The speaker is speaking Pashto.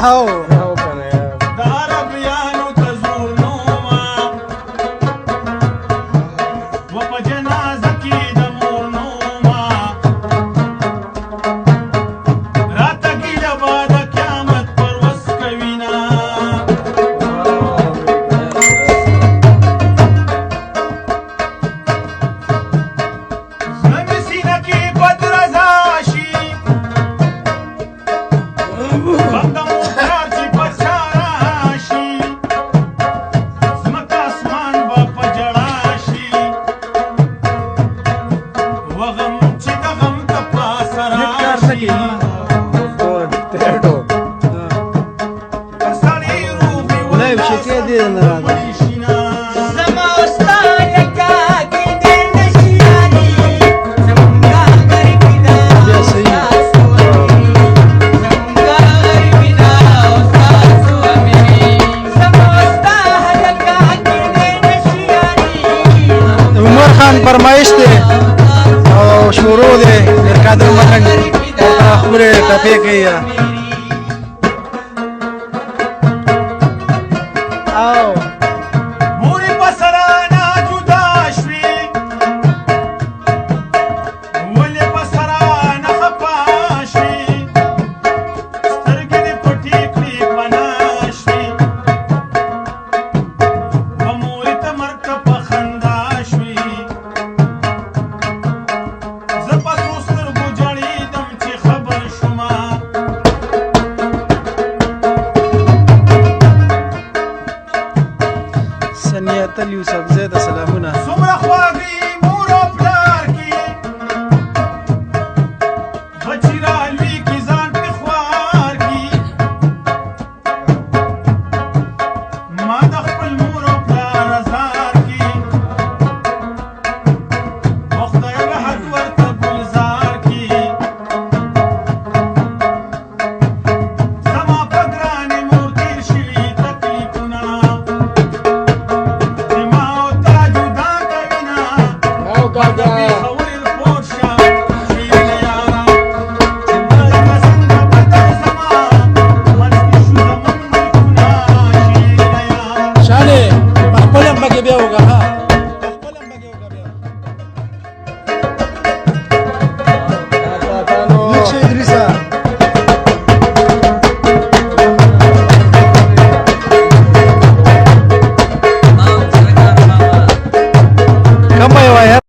هاو د عربیانو ته زور نوما و په جنازه کې د مور نوما راته ګیله به د قیامت پر وس کوینه زړه مې سینه کې بد رضا شي غم د موټر چې په چا راشي ځمکه اسمان به په ژړا شي وغم چې د غم د پاسه راشي که سړی روغ وي لا بشكل دي انا هذا زما ستا لکه کېدی نشي یاري زمونږه غریبي ده بیا صحیح. ستاسو امري زمونږه غریبي ده ستاسو امري زما ستا لکه کېدی نشي یاري عمر خان فرمایش دی او شروع دی مرکادر ملنګ او خبره ټپې کوي او مورې په سره نه جدا شوې ولې په سره نه خفه شوې سترګې دې پټې کړې پناه شوې په مورې ته مرګ ته په خندا شوې زه په سرو سترګو جړېدم چې خبر شومه سنیه تل یوسف زید سلامونه څومره خواږی مور او پلار کې بچی را لوی کې ځان پې خوار کې ما د خپل مور او پلار ازار کې و خدای راحت ورته ګلزار کې زما په ګرانې مور تېر شوي تکلیفونه ما او تا جدا کوینه د پېښور رپورټ شه شیرینه یاره چې مرګه څنګه بدل زما منځ کې شو زمونږ ملکونه شیرینه یاره شانې په خپل هم پکې بیا وګه ها په خپل هم پکې وګه بیا لکه ادریسه